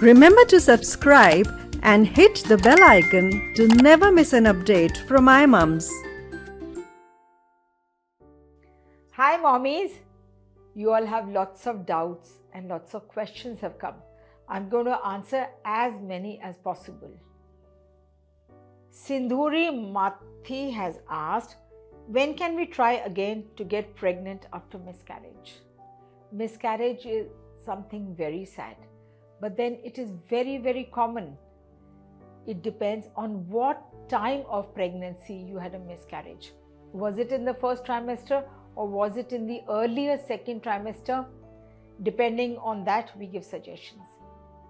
Remember to subscribe and hit the bell icon to never miss an update from iMumz. Hi mommies, you all have lots of doubts and lots of questions have come. I'm going to answer as many as possible. Sindhuri Mathi has asked, when can we try again to get pregnant after miscarriage? Miscarriage is something very sad, but then it is very, very common. It depends on what time of pregnancy you had a miscarriage. Was it in the first trimester or was it in the earlier second trimester? Depending on that, we give suggestions.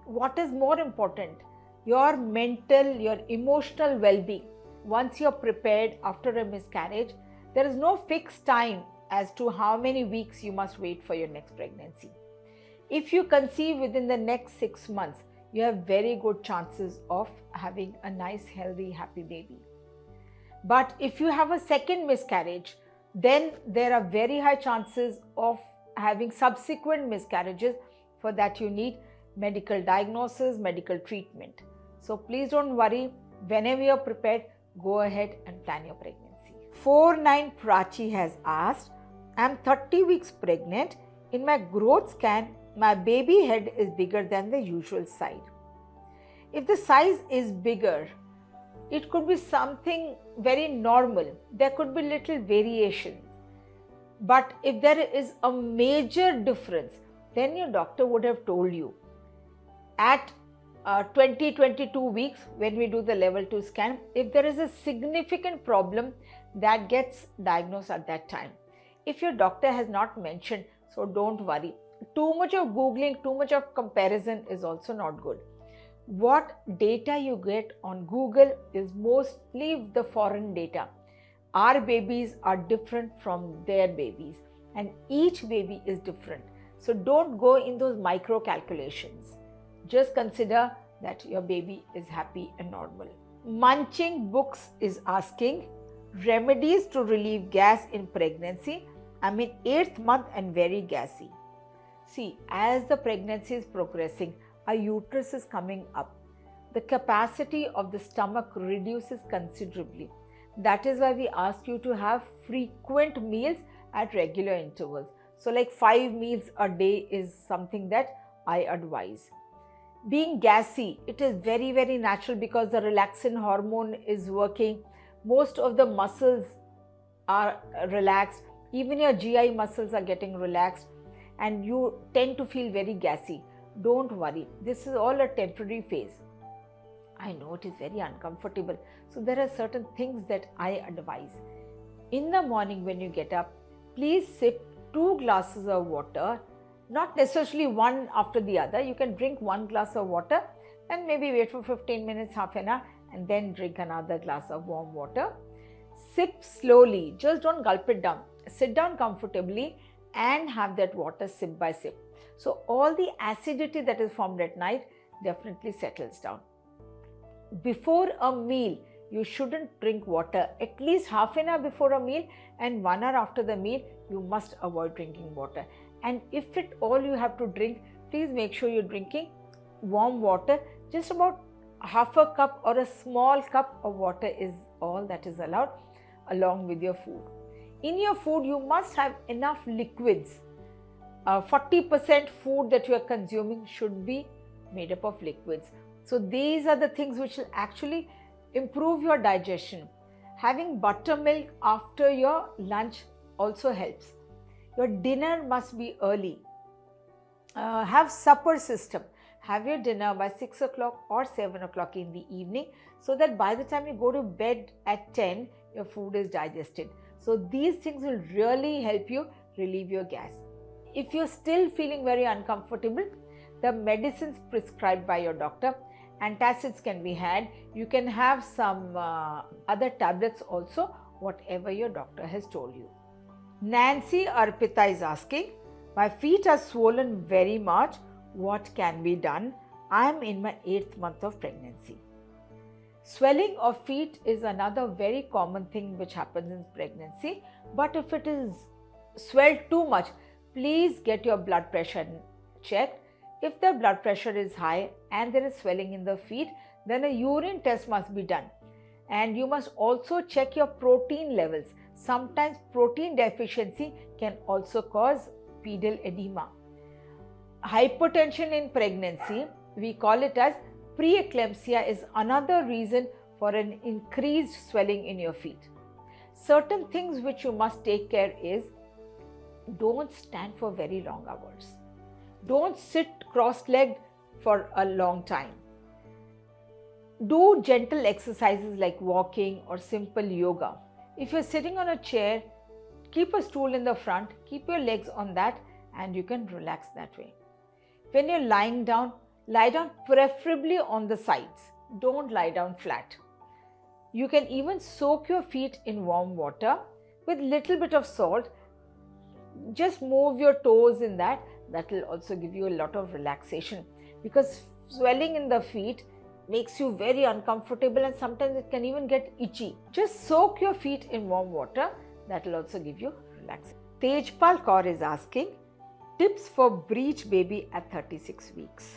What is more important? Your mental, your emotional well-being. Once you're prepared after a miscarriage, there is no fixed time as to how many weeks you must wait for your next pregnancy. If you conceive within the next 6 months, you have very good chances of having a nice, healthy, happy baby. But if you have a second miscarriage, then there are very high chances of having subsequent miscarriages. For that you need medical diagnosis, medical treatment. So please don't worry. Whenever you're prepared, go ahead and plan your pregnancy. 49 Prachi has asked, I'm 30 weeks pregnant. In my growth scan, my baby head is bigger than the usual size. If the size is bigger, it could be something very normal. There could be little variation. But if there is a major difference, then your doctor would have told you. At 22 weeks, when we do the level 2 scan, if there is a significant problem, that gets diagnosed at that time. If your doctor has not mentioned, so don't worry. Too much of Googling, too much of comparison is also not good. What data you get on Google is mostly the foreign data. Our babies are different from their babies and each baby is different. So don't go in those micro calculations. Just consider that your baby is happy and normal. Munching Books is asking, remedies to relieve gas in pregnancy. I'm in 8th month and very gassy. See, as the pregnancy is progressing, our uterus is coming up. The capacity of the stomach reduces considerably. That is why we ask you to have frequent meals at regular intervals. So like 5 meals a day is something that I advise. Being gassy, it is very, very natural because the relaxin hormone is working. Most of the muscles are relaxed. Even your GI muscles are getting relaxed and you tend to feel very gassy. Don't worry. This is all a temporary phase. I know it is very uncomfortable. So there are certain things that I advise. In the morning when you get up, please sip 2 glasses of water, not necessarily one after the other. You can drink 1 glass of water and maybe wait for 15 minutes, half an hour, and then drink another glass of warm water. Sip slowly, just don't gulp it down. Sit down comfortably and have that water sip by sip. So all the acidity that is formed at night definitely settles down. Before a meal, you shouldn't drink water. At least half an hour before a meal and 1 hour after the meal, you must avoid drinking water. And if at all you have to drink, please make sure you're drinking warm water. Just about half a cup or a small cup of water is all that is allowed along with your food. In your food, you must have enough liquids. 40% food that you are consuming should be made up of liquids. So these are the things which will actually improve your digestion. Having buttermilk after your lunch also helps. Your dinner must be early. Have supper system. Have your dinner by 6 o'clock or 7 o'clock in the evening so that by the time you go to bed at 10, your food is digested. So these things will really help you relieve your gas. If you're still feeling very uncomfortable, the medicines prescribed by your doctor, antacids can be had. You can have some other tablets also, whatever your doctor has told you. Nancy Arpita is asking, my feet are swollen very much. What can be done? I am in my 8th month of pregnancy. Swelling of feet is another very common thing which happens in pregnancy. But if it is swelled too much, please get your blood pressure checked. If the blood pressure is high and there is swelling in the feet, then a urine test must be done. And you must also check your protein levels. Sometimes protein deficiency can also cause pedal edema. Hypertension in pregnancy, we call it as preeclampsia, is another reason for an increased swelling in your feet. Certain things which you must take care is, don't stand for very long hours. Don't sit cross-legged for a long time. Do gentle exercises like walking or simple yoga. If you're sitting on a chair, keep a stool in the front, keep your legs on that, and you can relax that way. When you're lying down, lie down preferably on the sides. Don't lie down flat. You can even soak your feet in warm water with little bit of salt. Just move your toes in that. That will also give you a lot of relaxation, because swelling in the feet makes you very uncomfortable and sometimes it can even get itchy. Just soak your feet in warm water. That will also give you relaxation. Tejpal Kaur is asking, tips for breech baby at 36 weeks.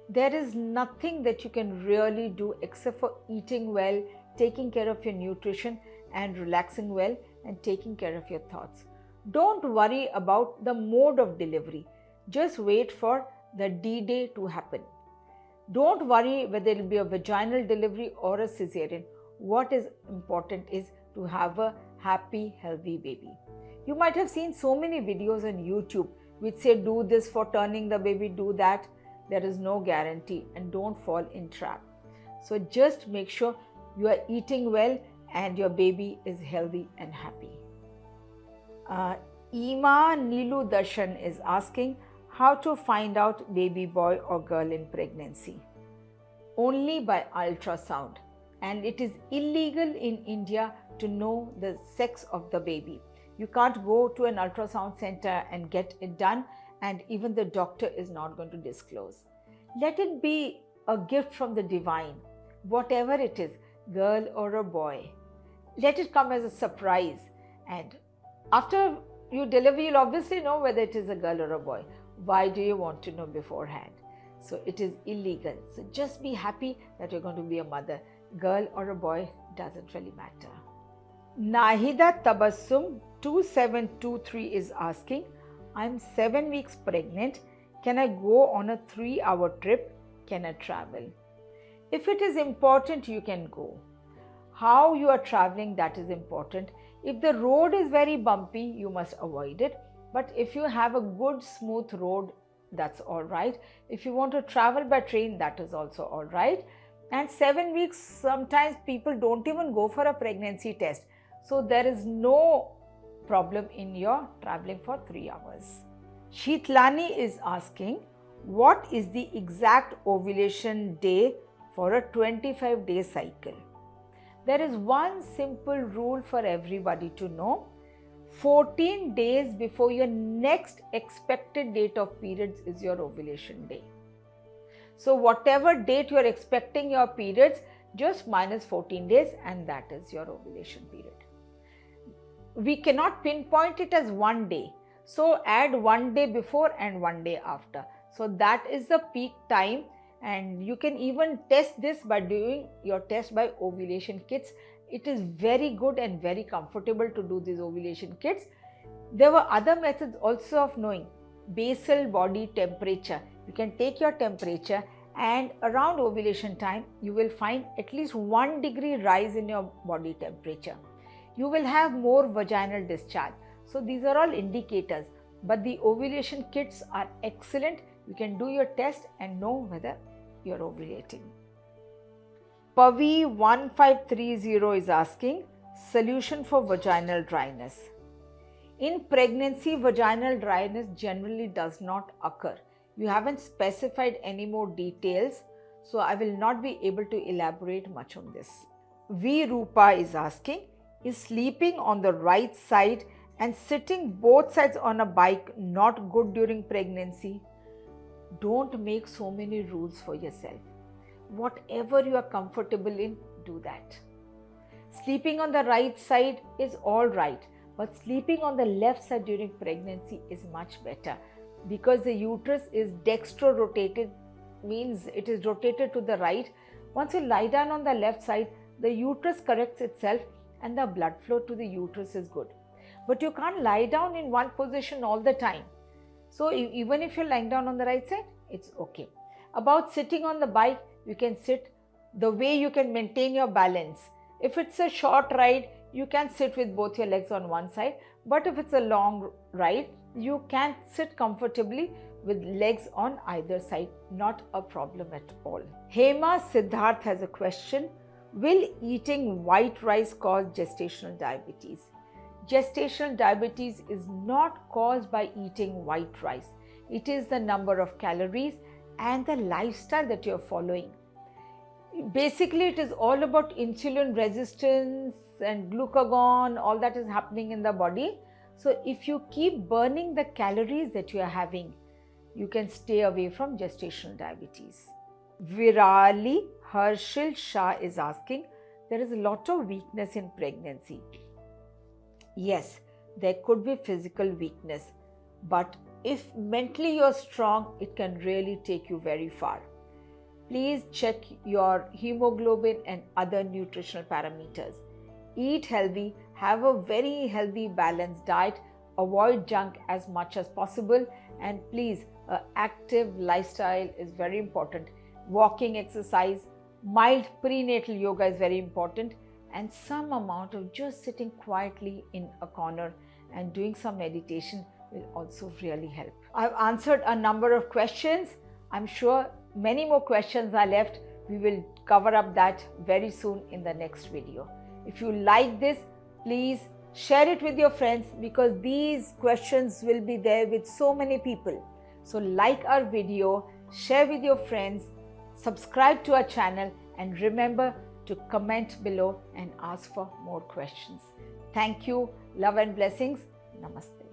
There is nothing that you can really do except for eating well, taking care of your nutrition and relaxing well and taking care of your thoughts. Don't worry about the mode of delivery. Just wait for the D-Day to happen. Don't worry whether it will be a vaginal delivery or a cesarean. What is important is to have a happy, healthy baby. You might have seen so many videos on YouTube which say do this for turning the baby, do that. There is no guarantee, and don't fall in trap. So just make sure you are eating well and your baby is healthy and happy. Ima Nilu Darshan is asking how to find out baby boy or girl in pregnancy. Only by ultrasound, and it is illegal in India to know the sex of the baby. You can't go to an ultrasound center and get it done, and even the doctor is not going to disclose. Let it be a gift from the divine, whatever it is, girl or a boy. Let it come as a surprise, and after you deliver, you'll obviously know whether it is a girl or a boy. Why do you want to know beforehand? So it is illegal. So just be happy that you're going to be a mother. Girl or a boy, doesn't really matter. Nahida Tabassum 2723 is asking, I'm 7 weeks pregnant. Can I go on a 3-hour trip? Can I travel? If it is important, you can go. How you are traveling, that is important. If the road is very bumpy, you must avoid it. But if you have a good smooth road, that's all right. If you want to travel by train, that is also all right. And 7 weeks, sometimes people don't even go for a pregnancy test. So there is no problem in your traveling for 3 hours. Sheetlani is asking, what is the exact ovulation day for a 25-day cycle? There is one simple rule for everybody to know. 14 days before your next expected date of periods is your ovulation day. So whatever date you are expecting your periods, just minus 14 days and that is your ovulation period. We cannot pinpoint it as one day. So add 1 day before and 1 day after. So that is the peak time, and you can even test this by doing your test by ovulation kits. It is very good and very comfortable to do these ovulation kits. There were other methods also of knowing basal body temperature. You can take your temperature, and around ovulation time you will find at least 1 degree rise in your body temperature. You will have more vaginal discharge. So these are all indicators, but the ovulation kits are excellent. You can do your test and know whether you are ovulating. Pavi1530 is asking, solution for vaginal dryness. In pregnancy, vaginal dryness generally does not occur. You haven't specified any more details, so I will not be able to elaborate much on this. V Rupa is asking, is sleeping on the right side and sitting both sides on a bike not good during pregnancy? Don't make so many rules for yourself. Whatever you are comfortable in, do that. Sleeping on the right side is all right, but sleeping on the left side during pregnancy is much better, because the uterus is dextro-rotated means it is rotated to the right. Once you lie down on the left side, the uterus corrects itself and the blood flow to the uterus is good. But you can't lie down in one position all the time. So even if you're lying down on the right side, it's okay. About sitting on the bike, you can sit the way you can maintain your balance. If it's a short ride, you can sit with both your legs on one side. But if it's a long ride, you can sit comfortably with legs on either side. Not a problem at all. Hema Siddharth has a question. Will eating white rice cause gestational diabetes? Gestational diabetes is not caused by eating white rice. It is the number of calories and the lifestyle that you're following. Basically, it is all about insulin resistance and glucagon, all that is happening in the body. So if you keep burning the calories that you are having, you can stay away from gestational diabetes. Virali Harshil Shah is asking, there is a lot of weakness in pregnancy. Yes, there could be physical weakness, but if mentally you're strong, it can really take you very far. Please check your hemoglobin and other nutritional parameters. Eat healthy, have a very healthy balanced diet, avoid junk as much as possible, and please, an active lifestyle is very important. Walking, exercise, mild prenatal yoga is very important, and some amount of just sitting quietly in a corner and doing some meditation will also really help. I've answered a number of questions. I'm sure many more questions are left. We will cover up that very soon in the next video. If you like this, please share it with your friends, because these questions will be there with so many people. So like our video, share with your friends, subscribe to our channel, and remember to comment below and ask for more questions. Thank you. Love and blessings. Namaste.